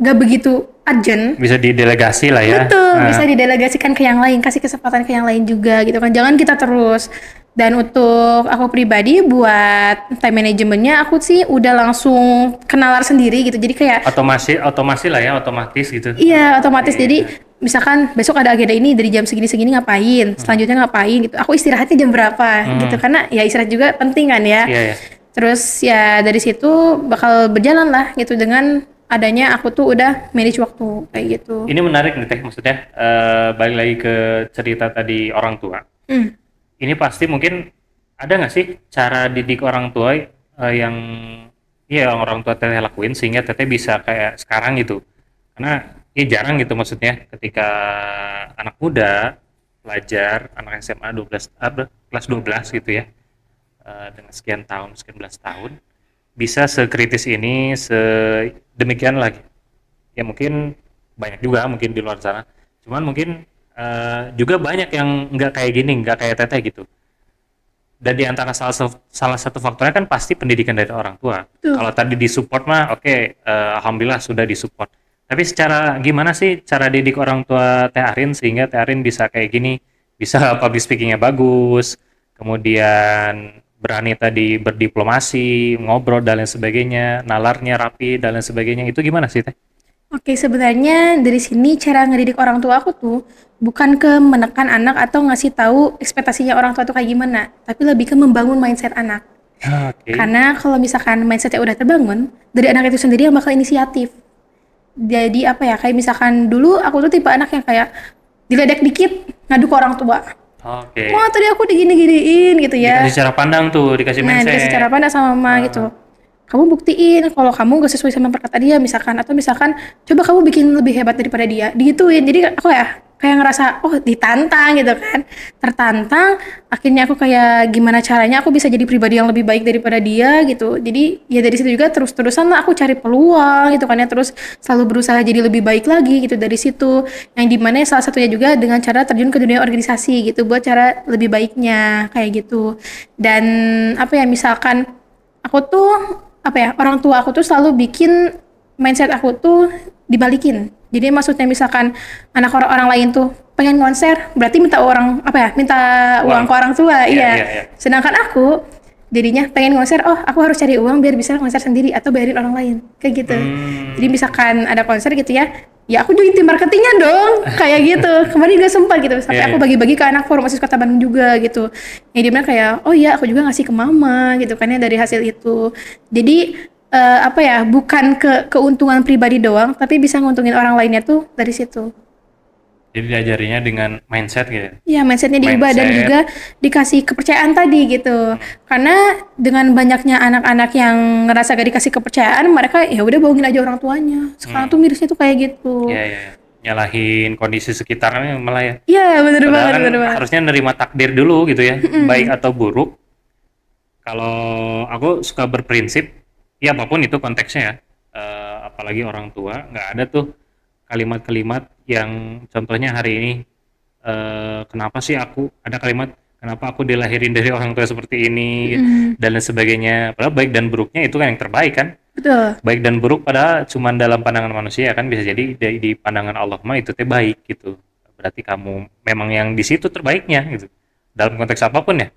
S1: gak begitu urgent.
S2: Bisa didelegasi lah ya.
S1: Betul, bisa didelegasikan ke yang lain, kasih kesempatan ke yang lain juga gitu kan. Jangan kita terus. Dan untuk aku pribadi buat time managementnya aku sih udah langsung kenalar sendiri gitu. Jadi kayak
S2: Otomasi lah ya, otomatis gitu.
S1: iya otomatis. Jadi misalkan besok ada agenda ini dari jam segini-segini ngapain, selanjutnya ngapain gitu. Aku istirahatnya jam berapa gitu, karena ya istirahat juga penting kan ya.
S2: Iya, iya.
S1: Terus ya dari situ bakal berjalan lah gitu dengan adanya aku tuh udah manage waktu kayak gitu.
S2: Ini menarik nih Teh, maksudnya balik lagi ke cerita tadi orang tua. Ini pasti mungkin ada nggak sih cara didik orang tua yang orang tua Teteh lakuin sehingga Teteh bisa kayak sekarang gitu. Karena ya jarang gitu maksudnya ketika anak muda pelajar, anak SMA 12 kelas 12 gitu ya. Dengan sekian belas tahun bisa sekritis ini, sedemikian lagi. Ya mungkin banyak juga mungkin di luar sana. Cuman mungkin juga banyak yang nggak kayak gini, nggak kayak Teteh gitu. Dan di antara salah satu faktornya kan pasti pendidikan dari orang tua. Kalau tadi disupport mah oke, alhamdulillah sudah disupport. Tapi secara gimana sih cara didik orang tua Teh Arin sehingga Teh Arin bisa kayak gini, bisa public speakingnya bagus, kemudian berani tadi berdiplomasi, ngobrol dan lain sebagainya, nalarnya rapi dan lain sebagainya. Itu gimana sih Teh?
S1: Oke, sebenarnya dari sini cara ngedidik orang tua aku tuh bukan ke menekan anak atau ngasih tahu ekspektasinya orang tua tuh kayak gimana, tapi lebih ke membangun mindset anak.
S2: Oke.
S1: Karena kalau misalkan mindsetnya udah terbangun, dari anak itu sendiri yang bakal inisiatif. Jadi apa ya, kayak misalkan dulu aku tuh tipe anak yang kayak diledek dikit ngadu ke orang tua.
S2: Oke.
S1: Wah tadi aku digini-giniin gitu ya.
S2: Dikasih cara pandang tuh, dikasih
S1: Nah,
S2: mindset.
S1: dikasih cara pandang sama mama gitu. Kamu buktiin kalau kamu gak sesuai sama perkata dia misalkan, atau misalkan coba kamu bikin lebih hebat daripada dia, digituin. Jadi aku ya kayak ngerasa oh ditantang gitu kan, tertantang. Akhirnya aku kayak gimana caranya aku bisa jadi pribadi yang lebih baik daripada dia gitu. Jadi ya dari situ juga terus-terusan lah aku cari peluang gitu kan ya, terus selalu berusaha jadi lebih baik lagi gitu dari situ. Yang dimana salah satunya juga dengan cara terjun ke dunia organisasi gitu buat cara lebih baiknya kayak gitu. Dan apa ya, misalkan aku tuh apa ya, orang tua aku tuh selalu bikin mindset aku tuh dibalikin. Jadi maksudnya misalkan anak orang lain tuh pengen konser, berarti minta minta uang ke orang tua. Iya. Sedangkan aku jadinya pengen konser, oh aku harus cari uang biar bisa konser sendiri atau bayarin orang lain kayak gitu. Jadi misalkan ada konser gitu ya aku join tim marketingnya dong kayak gitu. Kemarin juga sempat gitu sampai aku bagi-bagi ke anak forum mahasiswa Kota Bandung juga gitu. Yang dimana kayak oh iya aku juga ngasih ke mama gitu kan ya dari hasil itu. Jadi apa ya, bukan keuntungan pribadi doang, tapi bisa nguntungin orang lainnya tuh dari situ.
S2: Jadi diajarinya dengan mindset gitu.
S1: Iya, mindsetnya diubah dan juga dikasih kepercayaan tadi gitu. Karena dengan banyaknya anak-anak yang ngerasa gak dikasih kepercayaan, mereka ya udah bohongin aja orang tuanya. Sekarang tuh mirisnya tuh kayak gitu.
S2: Iya. Nyalahin kondisi sekitarnya malah ya.
S1: Iya, bener banget,
S2: bener banget. Harusnya nerima takdir dulu gitu ya, baik atau buruk. Kalau aku suka berprinsip, ya apapun itu konteksnya ya, apalagi orang tua, nggak ada tuh kalimat-kalimat yang contohnya hari ini kenapa sih ada kalimat kenapa aku dilahirin dari orang tua seperti ini dan lain sebagainya. Padahal baik dan buruknya itu kan yang terbaik kan.
S1: Betul.
S2: Baik dan buruk padahal cuma dalam pandangan manusia kan, bisa jadi di pandangan Allah mah itu terbaik gitu. Berarti kamu memang yang di situ terbaiknya gitu. Dalam konteks apapun ya.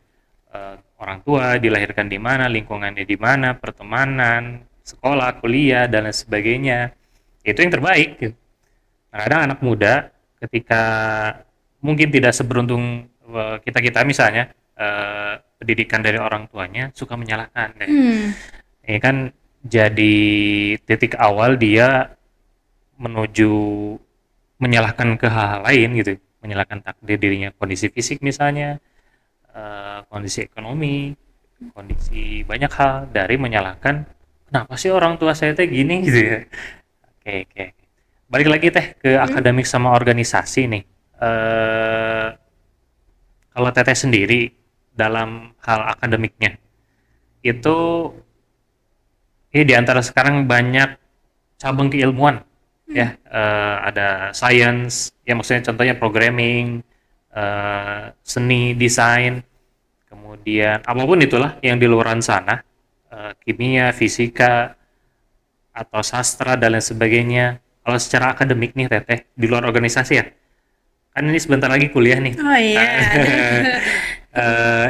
S2: Orang tua dilahirkan di mana, lingkungannya di mana, pertemanan, sekolah, kuliah dan lain sebagainya. Itu yang terbaik gitu. Kadang anak muda ketika mungkin tidak seberuntung kita misalnya pendidikan dari orang tuanya suka menyalahkan ini kan jadi titik awal dia menuju menyalahkan ke hal lain gitu, menyalahkan takdir dirinya, kondisi fisik misalnya, kondisi ekonomi, kondisi banyak hal, dari menyalahkan kenapa sih orang tua saya teh gini gitu ya. Oke. Balik lagi Teh ke akademik sama organisasi nih. Kalau Teteh sendiri dalam hal akademiknya itu di antara sekarang banyak cabang keilmuan ya, ada science ya, maksudnya contohnya programming, seni, desain, kemudian apapun itulah yang di luar sana, kimia, fisika atau sastra dan lain sebagainya. Kalau secara akademik nih Teteh, di luar organisasi ya, kan ini sebentar lagi kuliah nih.
S1: Oh iya.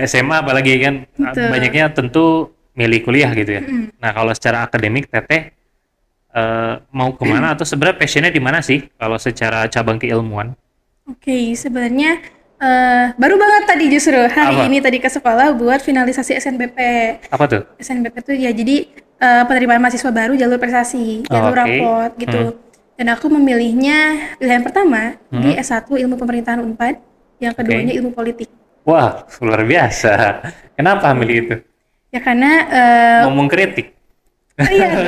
S2: SMA apalagi kan. Betul. Banyaknya tentu milih kuliah gitu ya. Nah kalau secara akademik Teteh mau kemana atau sebenarnya passionnya di mana sih kalau secara cabang keilmuan?
S1: Oke, sebenarnya baru banget tadi justru hari
S2: Apa?
S1: ini tadi ke sekolah buat finalisasi SNBP.
S2: Apa tuh?
S1: SNBP tuh ya jadi penerimaan mahasiswa baru jalur prestasi,
S2: Oh,
S1: jalur
S2: oke.
S1: rapot gitu. Dan aku memilihnya pilihan pertama di S1 Ilmu Pemerintahan Unpad, yang keduanya Ilmu Politik.
S2: Wah, luar biasa. Kenapa milih itu?
S1: Ya karena
S2: Ngomong kritik.
S1: iya
S2: Iya
S1: dong.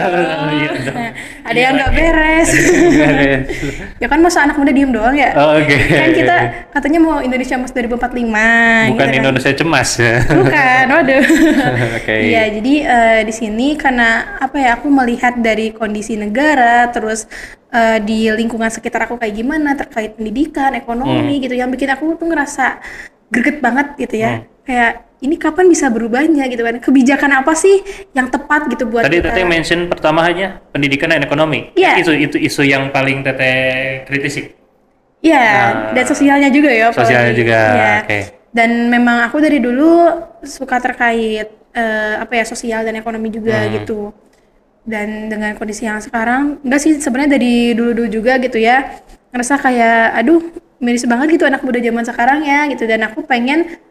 S2: dong.
S1: Nah, ada yang nggak beres. Ya kan masa anak muda diem doang ya.
S2: Oke.
S1: Kan kita katanya mau Indonesia Emas 2045
S2: Bukan
S1: gitu kan.
S2: Indonesia cemas ya.
S1: Bukan, waduh.
S2: Oke.
S1: Iya, jadi di sini karena apa ya, aku melihat dari kondisi negara, terus di lingkungan sekitar aku kayak gimana terkait pendidikan, ekonomi gitu, yang bikin aku tuh ngerasa greget banget gitu ya. Kayak ini kapan bisa berubahnya gitu kan? Kebijakan apa sih yang tepat gitu buat
S2: Tadi
S1: kita?
S2: Teteh mention pertama hanya pendidikan dan ekonomi.
S1: Iya.
S2: Itu isu yang paling Teteh kritisi.
S1: Iya, dan sosialnya juga ya.
S2: Sosialnya
S1: apalagi.
S2: juga,
S1: Iya.
S2: oke.
S1: Dan memang aku dari dulu suka terkait apa ya, sosial dan ekonomi juga gitu. Dan dengan kondisi yang sekarang, enggak sih sebenarnya dari dulu-dulu juga gitu ya, ngerasa kayak aduh miris banget gitu anak muda zaman sekarang ya gitu. Dan aku pengen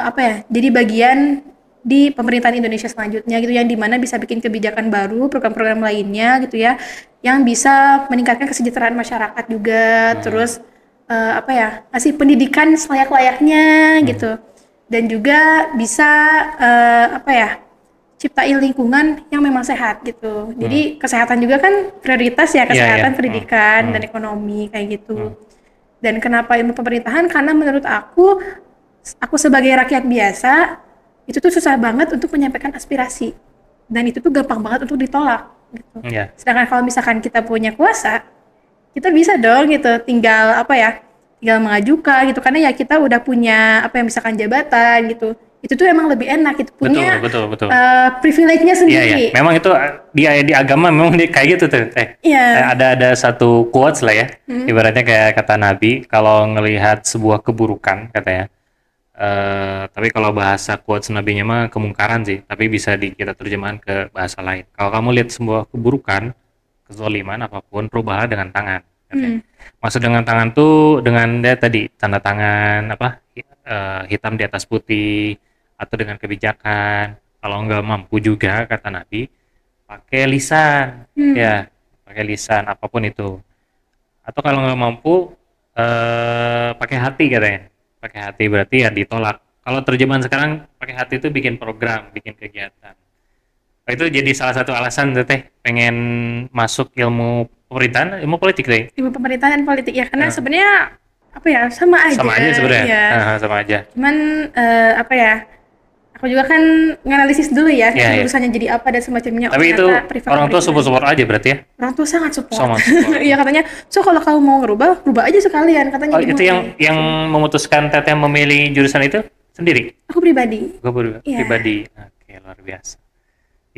S1: apa ya, jadi bagian di pemerintahan Indonesia selanjutnya gitu, yang dimana bisa bikin kebijakan baru, program-program lainnya gitu ya, yang bisa meningkatkan kesejahteraan masyarakat juga, terus apa ya, ngasih pendidikan selayak-layaknya gitu, dan juga bisa apa ya, ciptain lingkungan yang memang sehat gitu. Jadi kesehatan juga kan prioritas ya, kesehatan, pendidikan, dan ekonomi kayak gitu. Dan kenapa ilmu pemerintahan? Karena menurut aku sebagai rakyat biasa itu tuh susah banget untuk menyampaikan aspirasi, dan itu tuh gampang banget untuk ditolak gitu.
S2: Iya.
S1: Sedangkan kalau misalkan kita punya kuasa, kita bisa dong gitu, tinggal apa ya, tinggal mengajukan gitu, karena ya kita udah punya apa yang misalkan jabatan gitu, itu tuh emang lebih enak gitu, punya
S2: Betul.
S1: privilege-nya
S2: Iya,
S1: sendiri.
S2: iya. Memang itu di agama memang dia kayak gitu tuh.
S1: Iya.
S2: Ada satu quotes lah ya. Ibaratnya kayak kata Nabi, kalau ngelihat sebuah keburukan katanya. Tapi kalau bahasa quotes nabinya mah kemungkaran sih, tapi bisa kita terjemahan ke bahasa lain. Kalau kamu lihat sebuah keburukan, kezaliman apapun, rubahlah dengan tangan. Katanya. Maksud dengan tangan tuh dengan dia tadi tanda tangan apa hitam di atas putih, atau dengan kebijakan. Kalau nggak mampu juga kata Nabi, pakai lisan, ya pakai lisan apapun itu. Atau kalau nggak mampu pakai hati katanya. Pakai hati berarti ya ditolak. Kalau terjemahan sekarang pakai hati itu bikin program, bikin kegiatan. Nah, itu jadi salah satu alasan Teteh pengen masuk ilmu pemerintahan, ilmu politik deh.
S1: Ilmu pemerintahan dan politik ya, karena sebenarnya apa ya, sama aja.
S2: Sama aja sebenarnya.
S1: Ya.
S2: Sama aja.
S1: Cuman apa ya, aku juga kan nganalisis dulu ya,
S2: Iya.
S1: jurusannya jadi apa dan semacamnya.
S2: Tapi itu
S1: ternyata privat
S2: orang tua
S1: politik.
S2: support aja berarti ya.
S1: Orang tua sangat support.
S2: Sangat support.
S1: Iya, katanya, so kalau kamu mau ngerubah, rubah aja sekalian katanya.
S2: Oh,
S1: gitu.
S2: itu yang memutuskan Teteh memilih jurusan itu sendiri?
S1: Aku pribadi.
S2: Gue
S1: Iya.
S2: pribadi. Oke, luar biasa.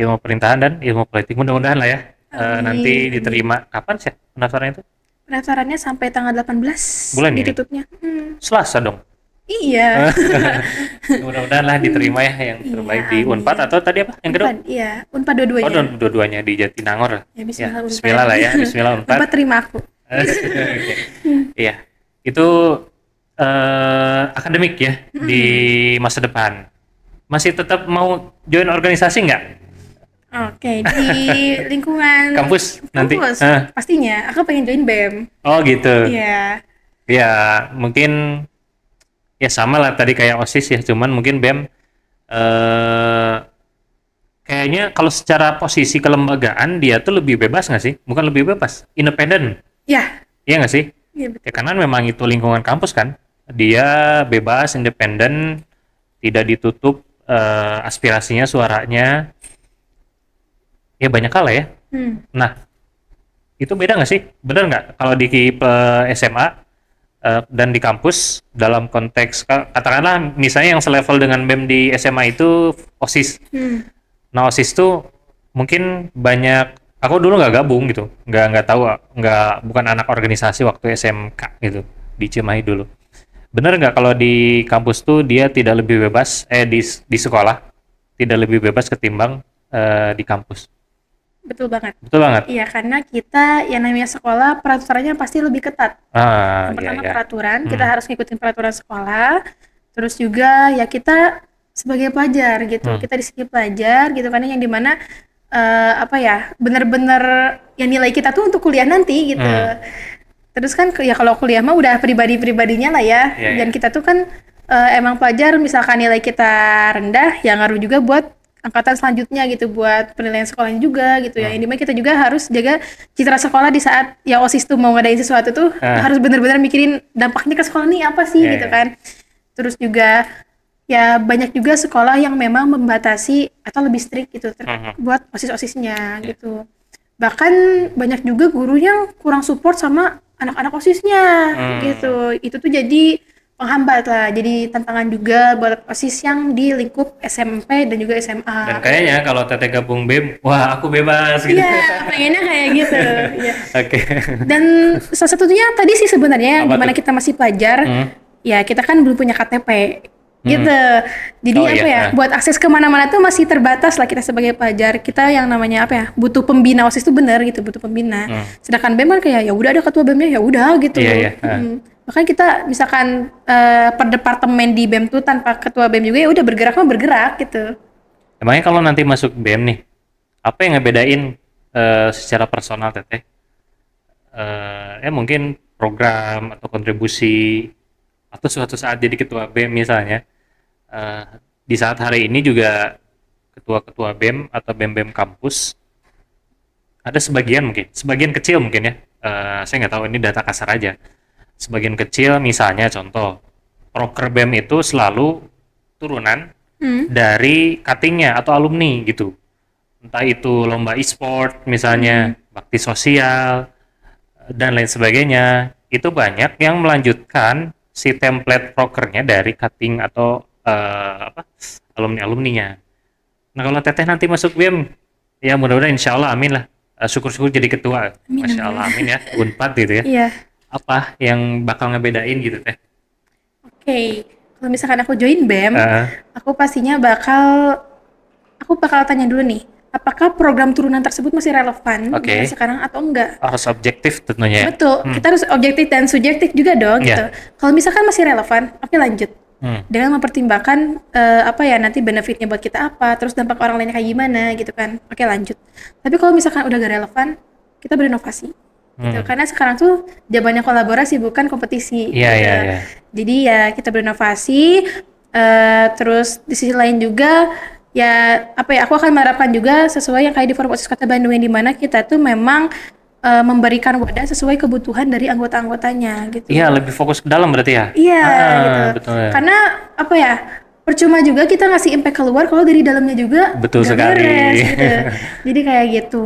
S2: Ilmu pemerintahan dan ilmu politik, mudah-mudahan lah ya. Nanti diterima kapan sih pendaftaran itu?
S1: Pendaftarannya sampai tanggal 18
S2: Bulan ini?
S1: ditutupnya.
S2: Selasa dong.
S1: Iya.
S2: Mudah-mudahan lah diterima ya yang terbaik di
S1: amin.
S2: Unpad atau tadi apa? Yang kedua?
S1: Unpad, iya, Unpad dua-duanya.
S2: Oh, dua-duanya di Jatinangor.
S1: Ya, bismillah, Unpad.
S2: Bismillah lah ya, bismillah Unpad.
S1: Unpad terima aku.
S2: Oke. Iya, itu akademik ya di masa depan. Masih tetap mau join organisasi nggak?
S1: Oke, di lingkungan
S2: Kampus nanti?
S1: pastinya. Aku pengen join BEM.
S2: Oh gitu.
S1: Iya.
S2: Ya mungkin ya sama lah tadi kayak OSIS ya, cuman mungkin BEM kayaknya kalau secara posisi kelembagaan dia tuh lebih bebas nggak sih? Bukan lebih bebas, independen.
S1: Ya.
S2: Iya nggak sih?
S1: Iya, betul.
S2: Ya karena memang itu lingkungan kampus kan, dia bebas, independen, tidak ditutup aspirasinya, suaranya. Ya banyak hal ya. Nah, itu beda nggak sih? Bener nggak kalau di SMA dan di kampus dalam konteks katakanlah misalnya yang selevel dengan BEM di SMA itu OSIS. Nah OSIS tuh mungkin banyak. Aku dulu nggak gabung gitu, nggak tahu, bukan anak organisasi waktu SMK gitu di Cimahi dulu. Bener nggak kalau di kampus tuh dia tidak lebih bebas di sekolah tidak lebih bebas ketimbang di kampus?
S1: Betul banget.
S2: Betul banget.
S1: Iya, karena kita yang namanya sekolah peraturannya pasti lebih ketat. Yang
S2: Iya,
S1: pertama
S2: iya.
S1: peraturan, kita harus ngikutin peraturan sekolah. Terus juga ya kita sebagai pelajar gitu, kita di sini pelajar gitu kan yang dimana apa ya bener-bener yang nilai kita tuh untuk kuliah nanti gitu. Terus kan ya kalau kuliah mah udah pribadi-pribadinya lah ya.
S2: Iya,
S1: Dan
S2: iya.
S1: kita tuh kan emang pelajar misalkan nilai kita rendah ya ngaruh juga buat angkatan selanjutnya gitu buat penilaian sekolahnya juga gitu ya. Ini mah kita juga harus jaga citra sekolah di saat ya OSIS tuh mau ngadain sesuatu tuh harus bener-bener mikirin dampaknya ke sekolah nih apa sih
S2: Iya,
S1: gitu
S2: iya.
S1: kan. Terus juga ya banyak juga sekolah yang memang membatasi atau lebih strict gitu buat OSIS-OSISnya gitu. Bahkan banyak juga guru yang kurang support sama anak-anak OSISnya gitu. Itu tuh jadi penghambat lah, jadi tantangan juga buat OSIS yang di lingkup SMP dan juga SMA.
S2: Dan kayaknya kalau Teteh gabung BEM, wah aku bebas gitu.
S1: Iya, pengennya kayak gitu. Iya.
S2: Oke.
S1: Dan salah satunya tadi sih sebenarnya
S2: Apa
S1: gimana
S2: tuh?
S1: kita masih pelajar, ya kita kan belum punya KTP gitu. Jadi
S2: Oh,
S1: apa
S2: iya.
S1: ya, buat akses kemana-mana tuh masih terbatas lah kita sebagai pelajar. Kita yang namanya apa ya, butuh pembina OSIS tuh bener gitu, butuh pembina. Sedangkan BEM kan kayak ya udah ada ketua BEM-nya ya udah gitu.
S2: Iya, iya.
S1: Bahkan kita misalkan per departemen di BEM tuh tanpa ketua BEM juga ya udah bergerak mah bergerak gitu.
S2: Emangnya kalau nanti masuk BEM nih, apa yang ngebedain secara personal Teteh? Mungkin program atau kontribusi atau suatu saat jadi ketua BEM misalnya. Eh, di saat hari ini juga ketua-ketua BEM atau BEM-BEM kampus ada sebagian kecil mungkin ya. Saya nggak tahu ini data kasar aja. Sebagian kecil misalnya contoh proker BEM itu selalu turunan dari cuttingnya atau alumni gitu. Entah itu lomba e-sport misalnya, bakti sosial dan lain sebagainya. Itu banyak yang melanjutkan si template prokernya dari cutting atau alumni-alumninya. Nah kalau Teteh nanti masuk BEM, ya mudah-mudahan insya Allah amin lah. Syukur-syukur jadi ketua.
S1: Amin,
S2: Masya Allah amin ya, Unpad gitu ya.
S1: Iya.
S2: Apa yang bakal ngebedain gitu Teh?
S1: Oke. Kalau misalkan aku join BEM,
S2: Eh,
S1: aku pastinya aku bakal tanya dulu nih, apakah program turunan tersebut masih relevan
S2: Oke.
S1: dengan sekarang atau enggak?
S2: Harus objektif tentunya ya.
S1: Betul, kita harus objektif dan subjektif juga dong gitu.
S2: Iya.
S1: Kalau misalkan masih relevan, oke lanjut.
S2: Hmm.
S1: Dengan mempertimbangkan apa ya nanti benefitnya buat kita apa, terus dampak orang lainnya kayak gimana gitu kan. Oke lanjut. Tapi kalau misalkan udah gak relevan, kita berinovasi. Gitu. Karena sekarang tuh zamannya kolaborasi bukan kompetisi.
S2: Iya,
S1: gitu.
S2: iya, iya.
S1: Jadi ya kita berinovasi. Terus di sisi lain juga ya apa ya aku akan menerapkan juga sesuai yang kayak di Forum OSIS Kota Bandung yang dimana kita tuh memang memberikan wadah sesuai kebutuhan dari anggota-anggotanya gitu.
S2: Iya, lebih fokus ke dalam berarti ya?
S1: Iya gitu.
S2: Betul ya.
S1: Karena apa ya? Percuma juga kita ngasih impact keluar kalau dari dalamnya juga
S2: Betul
S1: nggak
S2: sekali.
S1: beres, gitu. Jadi kayak gitu.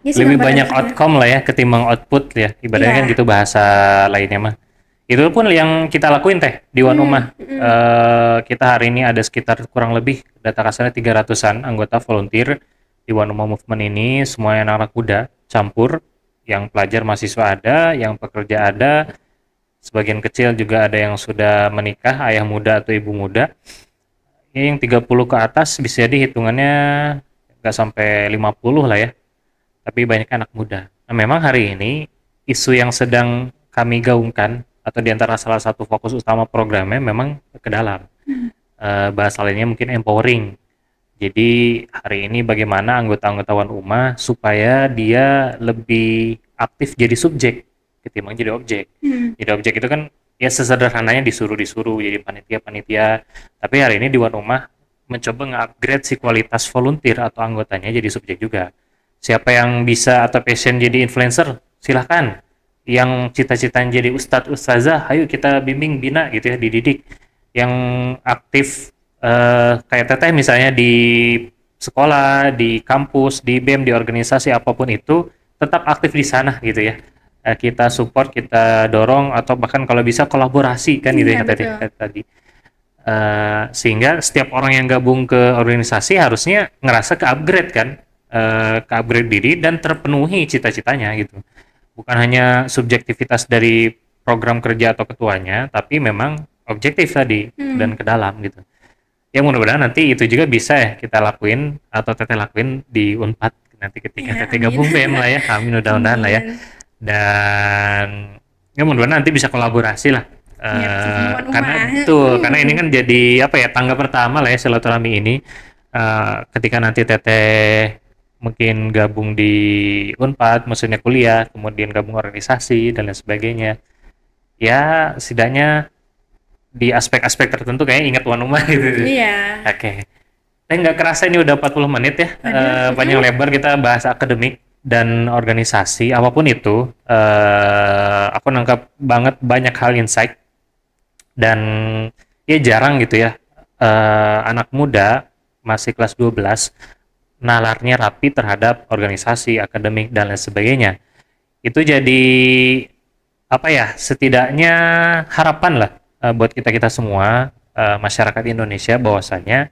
S1: Ya sih
S2: Lebih
S1: gambaran
S2: banyak
S1: saya.
S2: outcome lah ya ketimbang output ya. Ibaratnya
S1: Iya.
S2: kan gitu bahasa lainnya mah. Itu pun yang kita lakuin Teh di One Umah. Kita hari ini ada sekitar kurang lebih data kasarnya 300-an anggota volunteer di One Umah Movement ini, semuanya anak-anak muda, campur, yang pelajar mahasiswa ada, yang pekerja ada, sebagian kecil juga ada yang sudah menikah, ayah muda atau ibu muda. Ya, yang 30 ke atas bisa jadi hitungannya nggak sampai 50 lah ya, tapi banyak anak muda. Nah, memang hari ini isu yang sedang kami gaungkan atau diantara salah satu fokus utama programnya memang ke dalam. Bahasa lainnya mungkin empowering. Jadi hari ini bagaimana anggota-anggota One Umah supaya dia lebih aktif jadi subjek ketimbang jadi objek. Jadi objek itu kan ya sesederhananya disuruh-disuruh jadi panitia-panitia. Tapi hari ini di One Umah mencoba nge-upgrade si kualitas volunteer atau anggotanya jadi subjek juga. Siapa yang bisa atau passion jadi influencer, silahkan. Yang cita-citanya jadi ustadz ustazah, ayo kita bimbing bina gitu ya, dididik. Yang aktif kayak Teteh misalnya di sekolah, di kampus, di BEM, di organisasi apapun itu, tetap aktif di sana gitu ya. Kita support, kita dorong, atau bahkan kalau bisa kolaborasi kan gitu
S1: Iya,
S2: ya
S1: betul.
S2: tadi. Sehingga setiap orang yang gabung ke organisasi harusnya ngerasa ke-upgrade kan, ke-upgrade diri dan terpenuhi cita-citanya gitu. Bukan hanya subjektivitas dari program kerja atau ketuanya, tapi memang objektif tadi dan ke dalam gitu. Ya mudah-mudahan nanti itu juga bisa ya kita lakuin atau Teteh lakuin di Unpad nanti ketika
S1: Ya,
S2: Teteh gabung
S1: amin.
S2: BEM lah ya. Amin, mudah-mudahan lah ya.
S1: Amin.
S2: Dan ya mudah-mudahan nanti bisa kolaborasi lah.
S1: Ya, pertemuan
S2: Karena
S1: Umah.
S2: betul, karena ini kan jadi apa ya, tangga pertama lah ya silaturahmi ini. Ketika nanti Teteh mungkin gabung di Unpad, maksudnya kuliah, kemudian gabung organisasi dan lain sebagainya. Ya, setidaknya di aspek-aspek tertentu kayaknya ingat tuan rumah gitu.
S1: Iya.
S2: Oke. Nggak kerasa ini udah 40 menit ya.
S1: Aduh.
S2: Panjang lebar kita bahas akademik dan organisasi, apapun itu. Aku nangkap banget banyak hal insight dan ya jarang gitu ya. Anak muda masih kelas 12 nalarnya rapi terhadap organisasi, akademik dan lain sebagainya. Itu jadi apa ya? Setidaknya harapan lah buat kita-kita semua masyarakat Indonesia bahwasanya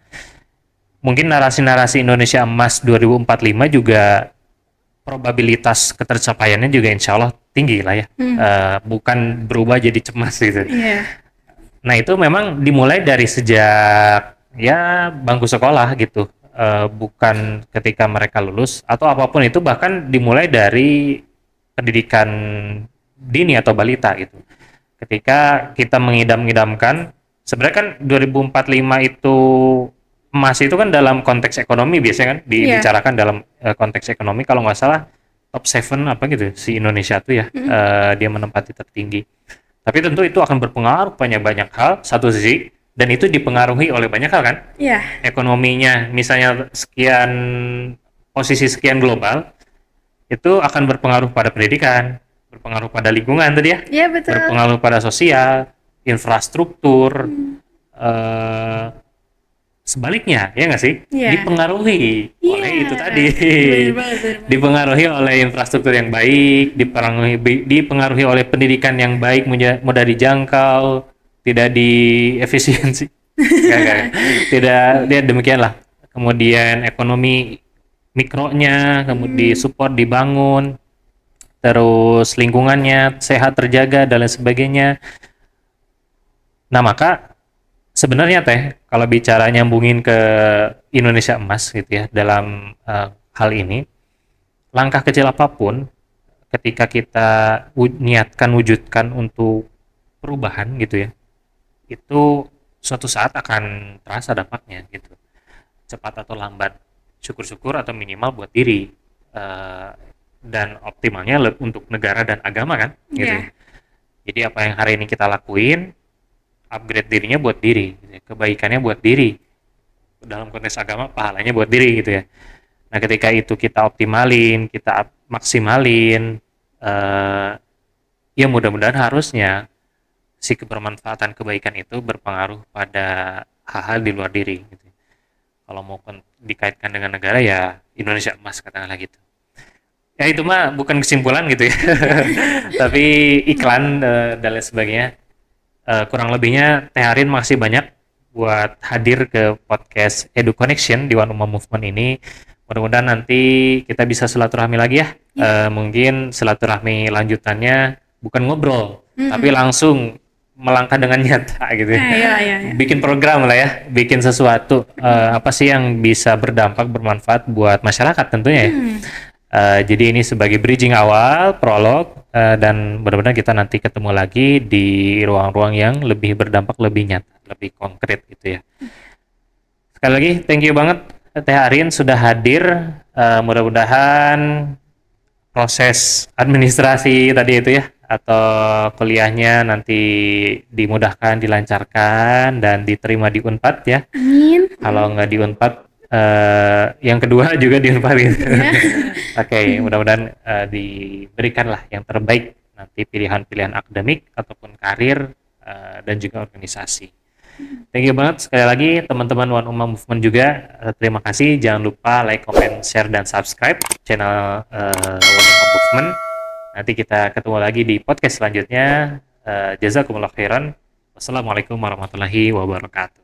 S2: mungkin narasi-narasi Indonesia Emas 2045 juga probabilitas ketercapaiannya juga insya Allah tinggi lah ya. Bukan berubah jadi cemas gitu.
S1: Iya.
S2: Nah itu memang dimulai dari sejak ya bangku sekolah gitu. Bukan ketika mereka lulus atau apapun itu, bahkan dimulai dari pendidikan dini atau balita gitu. Ketika kita mengidam-idamkan, sebenarnya kan 2045 itu emas itu kan dalam konteks ekonomi biasanya kan
S1: Iya.
S2: dibicarakan dalam konteks ekonomi, kalau nggak salah top 7 apa gitu si Indonesia tuh ya, dia menempati tertinggi. Tapi tentu itu akan berpengaruh pada banyak hal satu sisi, dan itu dipengaruhi oleh banyak hal kan,
S1: Iya.
S2: ekonominya misalnya sekian, posisi sekian global itu akan berpengaruh pada pendidikan, berpengaruh pada lingkungan tadi ya,
S1: Iya, betul.
S2: berpengaruh pada sosial, infrastruktur, sebaliknya ya nggak sih,
S1: Iya.
S2: dipengaruhi oleh
S1: Iya.
S2: itu tadi,
S1: Bener banget.
S2: dipengaruhi oleh infrastruktur yang baik, dipengaruhi oleh pendidikan yang baik, mudah dijangkau, tidak diefisiensi, Nggak. Tidak, dia demikianlah. Kemudian ekonomi mikronya, kemudian support dibangun, terus lingkungannya sehat terjaga dan lain sebagainya. Nah maka sebenarnya Teh, kalau bicara nyambungin ke Indonesia Emas gitu ya, dalam hal ini, langkah kecil apapun ketika kita niatkan, wujudkan untuk perubahan gitu ya, itu suatu saat akan terasa dampaknya gitu, cepat atau lambat, syukur-syukur atau minimal buat diri, dan optimalnya untuk negara dan agama kan gitu.
S1: Iya.
S2: Jadi apa yang hari ini kita lakuin, upgrade dirinya buat diri gitu ya. Kebaikannya buat diri, dalam konteks agama pahalanya buat diri gitu ya. Nah ketika itu kita optimalin, kita maksimalin, ya mudah-mudahan harusnya si kebermanfaatan kebaikan itu berpengaruh pada hal-hal di luar diri gitu. Kalau mau dikaitkan dengan negara ya Indonesia Emas katakanlah gitu. Ya itu mah bukan kesimpulan gitu ya, tapi iklan dan lain sebagainya. Kurang lebihnya Teh Arin makasih banyak buat hadir ke podcast Edu Connection di One Ummah Movement ini. Mudah-mudahan nanti kita bisa silaturahmi lagi ya. Mungkin silaturahmi lanjutannya bukan ngobrol, tapi langsung melangkah dengan nyata gitu ya.
S1: Iya.
S2: Bikin program lah ya, bikin sesuatu apa sih yang bisa berdampak, bermanfaat buat masyarakat tentunya ya. Jadi ini sebagai bridging awal, prolog, dan mudah-mudahan kita nanti ketemu lagi di ruang-ruang yang lebih berdampak, lebih nyata, lebih konkret gitu ya. Sekali lagi, thank you banget Teh Arin sudah hadir. Mudah-mudahan proses administrasi tadi itu ya, atau kuliahnya nanti dimudahkan, dilancarkan, dan diterima di Unpad ya.
S1: Amin.
S2: Kalau nggak di Unpad, yang kedua juga di Unpad gitu. Oke, mudah-mudahan diberikanlah yang terbaik nanti, pilihan-pilihan akademik ataupun karir dan juga organisasi. Thank you banget sekali lagi teman-teman One Ummah Movement juga. Terima kasih. Jangan lupa like, comment, share, dan subscribe channel One Ummah Movement. Nanti kita ketemu lagi di podcast selanjutnya. Jazakumullah khairan. Wassalamualaikum warahmatullahi wabarakatuh.